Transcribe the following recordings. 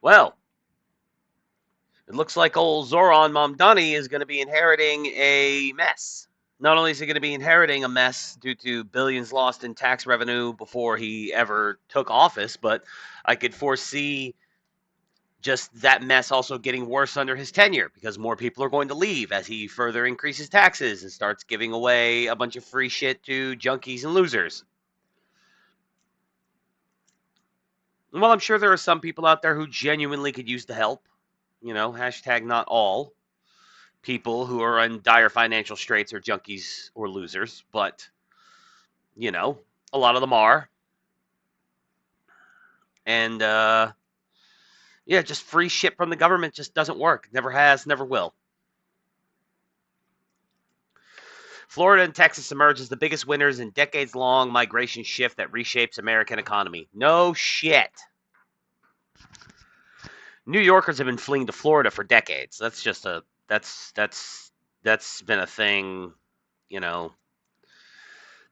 Well, it looks like old Zoran Mamdani is going to be inheriting a mess. Not only is he going to be inheriting a mess due to billions lost in tax revenue before he ever took office, but I could foresee just that mess also getting worse under his tenure because more people are going to leave as he further increases taxes and starts giving away a bunch of free shit to junkies and losers. Well, I'm sure there are some people out there who genuinely could use the help. Hashtag not all people who are in dire financial straits are junkies or losers, but, you know, a lot of them are. And, yeah, just free shit from the government just doesn't work. Never has, never will. Florida and Texas emerge as the biggest winners in decades-long migration shift that reshapes American economy. No shit. New Yorkers have been fleeing to Florida for decades. That's been a thing, you know.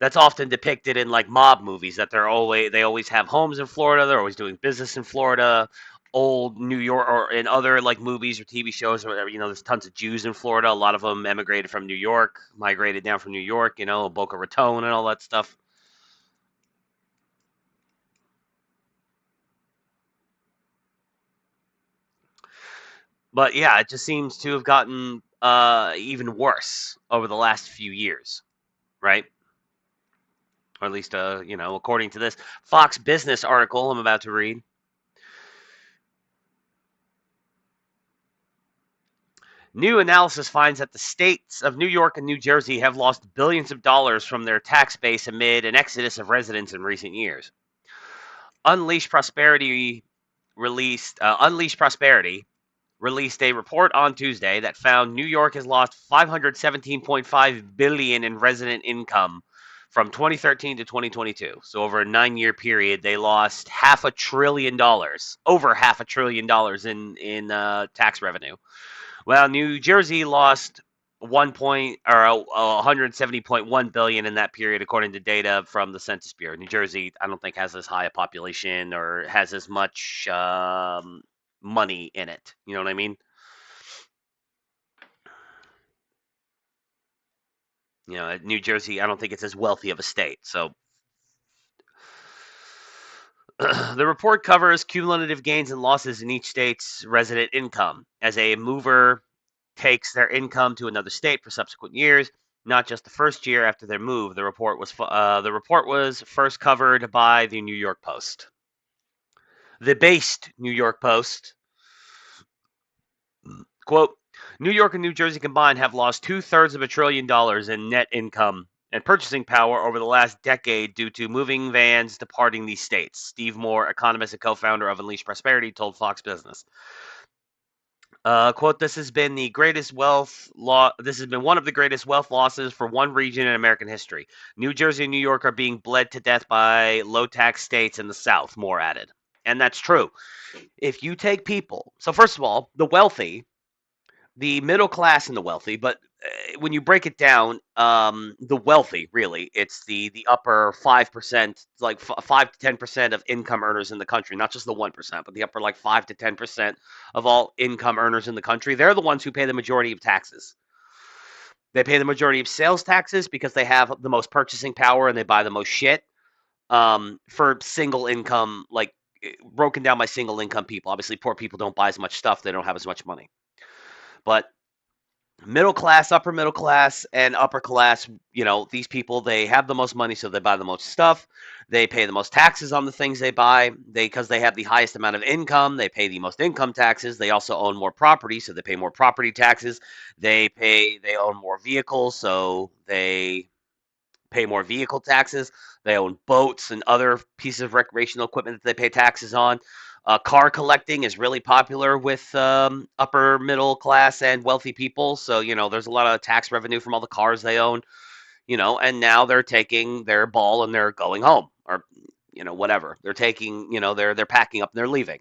That's often depicted in like mob movies that they always have homes in Florida, they're always doing business in Florida. Old New York or in other like movies or TV shows or whatever, there's tons of Jews in Florida. A lot of them emigrated from New York, migrated down from New York, Boca Raton and all that stuff. But yeah, it just seems to have gotten even worse over the last few years, right? Or at least, according to this Fox Business article I'm about to read. New analysis finds that the states of New York and New Jersey have lost billions of dollars from their tax base amid an exodus of residents in recent years. Unleash Prosperity Unleash Prosperity released a report on Tuesday that found New York has lost 517.5 billion in resident income from 2013 to 2022. So over a 9-year period, they lost over half a trillion dollars in tax revenue. Well, New Jersey lost 170.1 billion in that period, according to data from the Census Bureau. New Jersey, I don't think has as high a population or has as much money in it. You know what I mean? New Jersey, I don't think it's as wealthy of a state. So the report covers cumulative gains and losses in each state's resident income as a mover takes their income to another state for subsequent years, not just the first year after their move. The report was first covered by the New York Post. The based New York Post, quote, New York and New Jersey combined have lost two-thirds of $1 trillion in net income and purchasing power over the last decade due to moving vans departing these states. Steve Moore, economist and co-founder of Unleash Prosperity, told Fox Business. Quote, this has been one of the greatest wealth losses for one region in American history. New Jersey and New York are being bled to death by low tax states in the South, Moore added. And that's true. If you take people, so first of all, the wealthy, the middle class and the wealthy, but when you break it down, the wealthy really, it's the upper 5%, like 5 to 10% of income earners in the country, not just the 1%, but the upper like 5 to 10% of all income earners in the country. They're the ones who pay the majority of taxes. They pay the majority of sales taxes because they have the most purchasing power and they buy the most shit. For single income, like broken down by single income people. Obviously, poor people don't buy as much stuff; they don't have as much money. But middle class, upper middle class, and upper class, these people, they have the most money, so they buy the most stuff. They pay the most taxes on the things they buy. Because they have the highest amount of income, they pay the most income taxes. They also own more property, so they pay more property taxes. They own more vehicles, so they pay more vehicle taxes. They own boats and other pieces of recreational equipment that they pay taxes on. Car collecting is really popular with upper middle class and wealthy people. So, there's a lot of tax revenue from all the cars they own, and now they're taking their ball and they're going home or, whatever. They're taking, they're packing up and they're leaving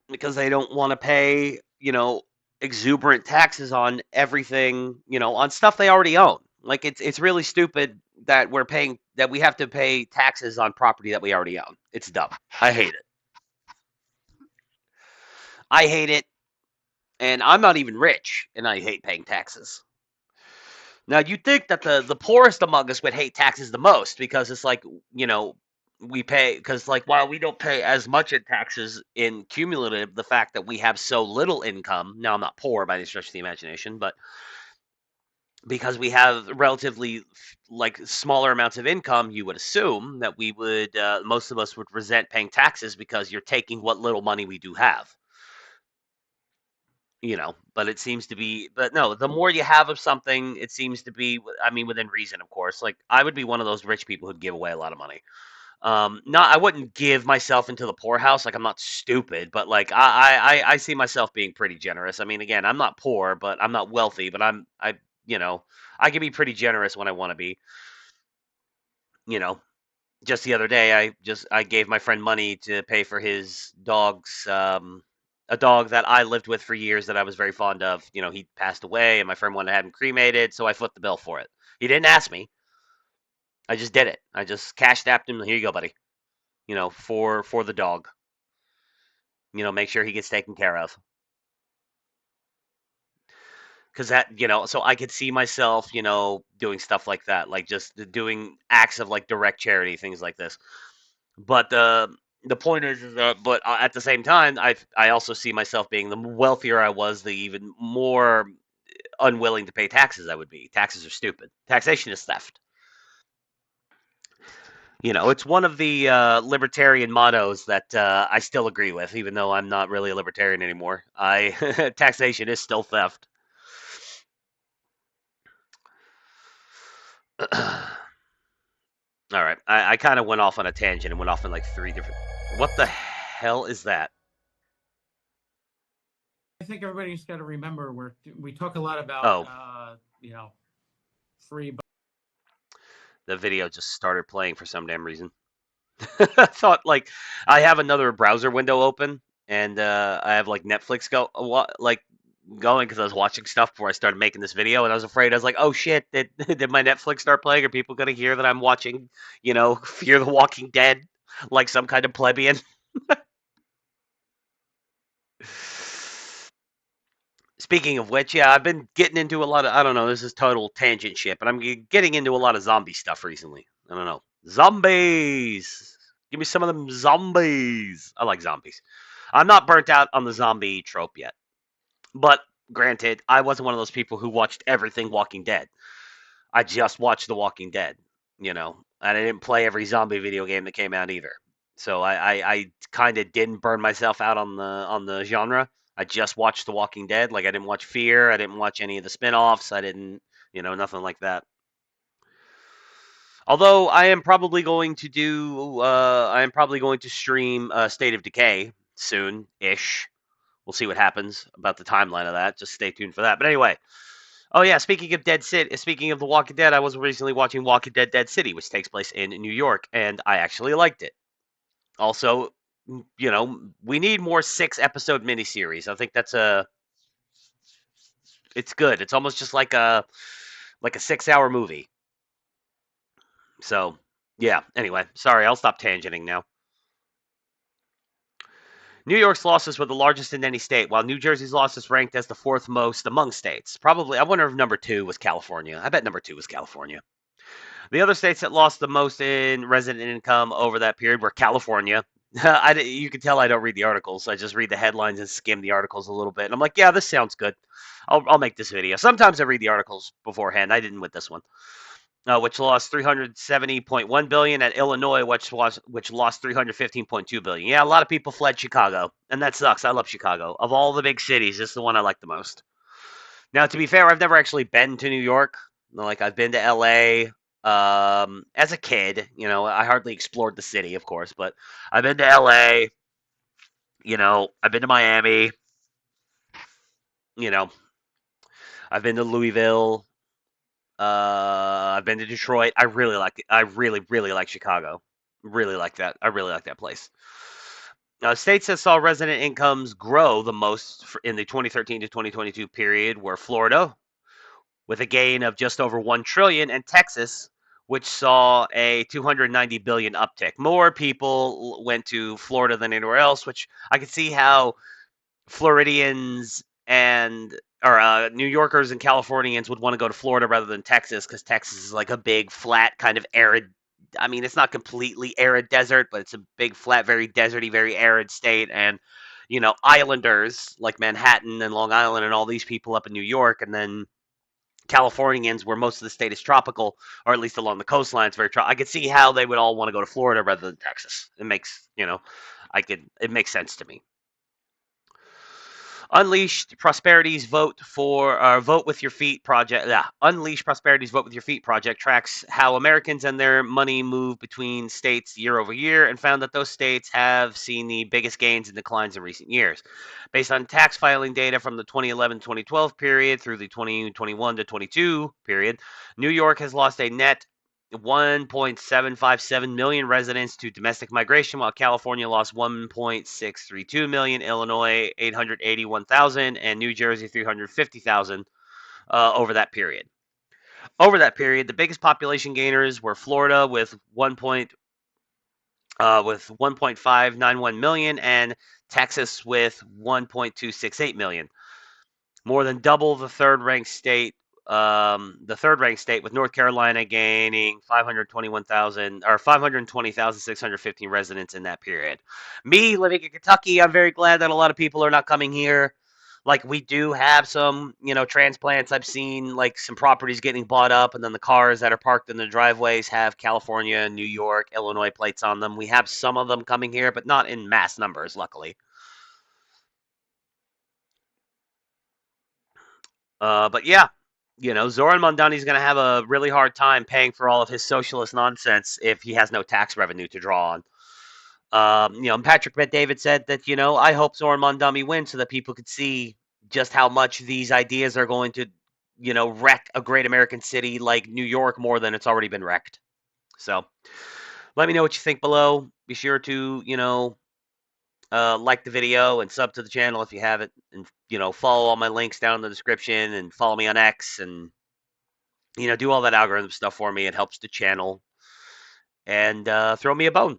because they don't want to pay, exuberant taxes on everything, on stuff they already own. Like it's really stupid that we have to pay taxes on property that we already own. It's dumb. I hate it. I hate it, and I'm not even rich, and I hate paying taxes. Now, you'd think that the poorest among us would hate taxes the most because it's like, you know, we pay because like while we don't pay as much in taxes in cumulative, the fact that we have so little income. Now, I'm not poor by any stretch of the imagination, but because we have relatively like smaller amounts of income, you would assume that we would most of us would resent paying taxes because you're taking what little money we do have. You know, but it seems to be, but no, the more you have of something, it seems to be, I mean, within reason, of course. Like, I would be one of those rich people who'd give away a lot of money. Not, I wouldn't give myself into the poorhouse. Like, I'm not stupid, but like, I see myself being pretty generous. I mean, again, I'm not poor, but I'm not wealthy, but you know, I can be pretty generous when I want to be. You know, just the other day, I gave my friend money to pay for his dog's a dog that I lived with for years that I was very fond of. You know, he passed away, and my friend wanted to have him cremated, so I foot the bill for it. He didn't ask me. I just did it. I just cash apped him. Here you go, buddy. You know, for the dog. You know, make sure he gets taken care of. Because that, you know, so I could see myself, you know, doing stuff like that, like just doing acts of like direct charity, things like this. But the point is that, but at the same time, I also see myself being the wealthier I was, the even more unwilling to pay taxes I would be. Taxes are stupid. Taxation is theft. You know, it's one of the libertarian mottos that I still agree with, even though I'm not really a libertarian anymore. I taxation is still theft. All right, I kind of went off on a tangent and went off in like three different. What the hell is that? I think everybody's got to remember we talk a lot about Oh, free. the video just started playing for some damn reason. I thought like I have another browser window open and I have like Netflix like going because I was watching stuff before I started making this video and I was afraid. I was like, oh shit, did my Netflix start playing? Are people gonna hear that I'm watching, you know, Fear the Walking Dead like some kind of plebeian? Speaking of which, yeah, I've been getting into a lot of, I don't know, this is total tangent shit, but I'm getting into a lot of zombie stuff recently. I don't know. Zombies! Give me some of them zombies. I like zombies. I'm not burnt out on the zombie trope yet. But granted, I wasn't one of those people who watched everything Walking Dead. I just watched The Walking Dead, you know, and I didn't play every zombie video game that came out either. So I kind of didn't burn myself out on the genre. I just watched The Walking Dead. Like I didn't watch Fear. I didn't watch any of the spin-offs. I didn't, you know, nothing like that. Although I am probably going to stream State of Decay soon-ish. We'll see what happens about the timeline of that. Just stay tuned for that. But anyway, oh yeah, speaking of speaking of The Walking Dead, I was recently watching Walking Dead: Dead City, which takes place in New York, and I actually liked it. Also, you know, we need more 6 episode miniseries. I think it's good. It's almost just like a 6 hour movie. So yeah. Anyway, sorry, I'll stop tangenting now. New York's losses were the largest in any state, while New Jersey's losses ranked as the fourth most among states. Probably, I wonder if number 2 was California. I bet number 2 was California. The other states that lost the most in resident income over that period were California. You can tell I don't read the articles. I just read the headlines and skim the articles a little bit. And I'm like, yeah, this sounds good. I'll make this video. Sometimes I read the articles beforehand. I didn't with this one. Which lost 370.1 billion at Illinois, which lost 315.2 billion. Yeah, a lot of people fled Chicago, and that sucks. I love Chicago. Of all the big cities, it's the one I like the most. Now, to be fair, I've never actually been to New York. Like I've been to LA as a kid. You know, I hardly explored the city, of course, but I've been to LA. You know, I've been to Miami. You know, I've been to Louisville. I've been to Detroit. I really like it. I really, really like Chicago. Really like that. I really like that place. States that saw resident incomes grow the most in the 2013 to 2022 period were Florida, with a gain of just over 1 trillion, and Texas, which saw a 290 billion uptick. More people went to Florida than anywhere else, which I could see how Floridians and or New Yorkers and Californians would want to go to Florida rather than Texas because Texas is like a big, flat, kind of arid. I mean, it's not completely arid desert, but it's a big, flat, very deserty, very arid state. And, islanders like Manhattan and Long Island and all these people up in New York, and then Californians, where most of the state is tropical, or at least along the coastline, it's very tropical. I could see how they would all want to go to Florida rather than Texas. It makes, it makes sense to me. Unleashed Prosperity's Vote with Your Feet project. Yeah, Unleash Prosperity's Vote with Your Feet project tracks how Americans and their money move between states year over year, and found that those states have seen the biggest gains and declines in recent years. Based on tax filing data from the 2011-2012 period through the 2021 to 22 period, New York has lost a net 1.757 million residents to domestic migration, while California lost 1.632 million, Illinois 881,000, and New Jersey 350,000 over that period. Over that period, the biggest population gainers were Florida with 1.591 million and Texas with 1.268 million, more than double the third ranked state, with North Carolina gaining 520,615 residents in that period. Me living in Kentucky, I'm very glad that a lot of people are not coming here. Like, we do have some, transplants. I've seen like some properties getting bought up, and then the cars that are parked in the driveways have California, New York, Illinois plates on them. We have some of them coming here, but not in mass numbers, luckily. But yeah, Zoran Mondani's going to have a really hard time paying for all of his socialist nonsense if he has no tax revenue to draw on. Patrick Bet-David said that, I hope Zoran Mondani wins so that people could see just how much these ideas are going to, wreck a great American city like New York more than it's already been wrecked. So let me know what you think below. Be sure to, like the video and sub to the channel if you haven't, and follow all my links down in the description, and follow me on X, and do all that algorithm stuff for me. It helps the channel, and throw me a bone.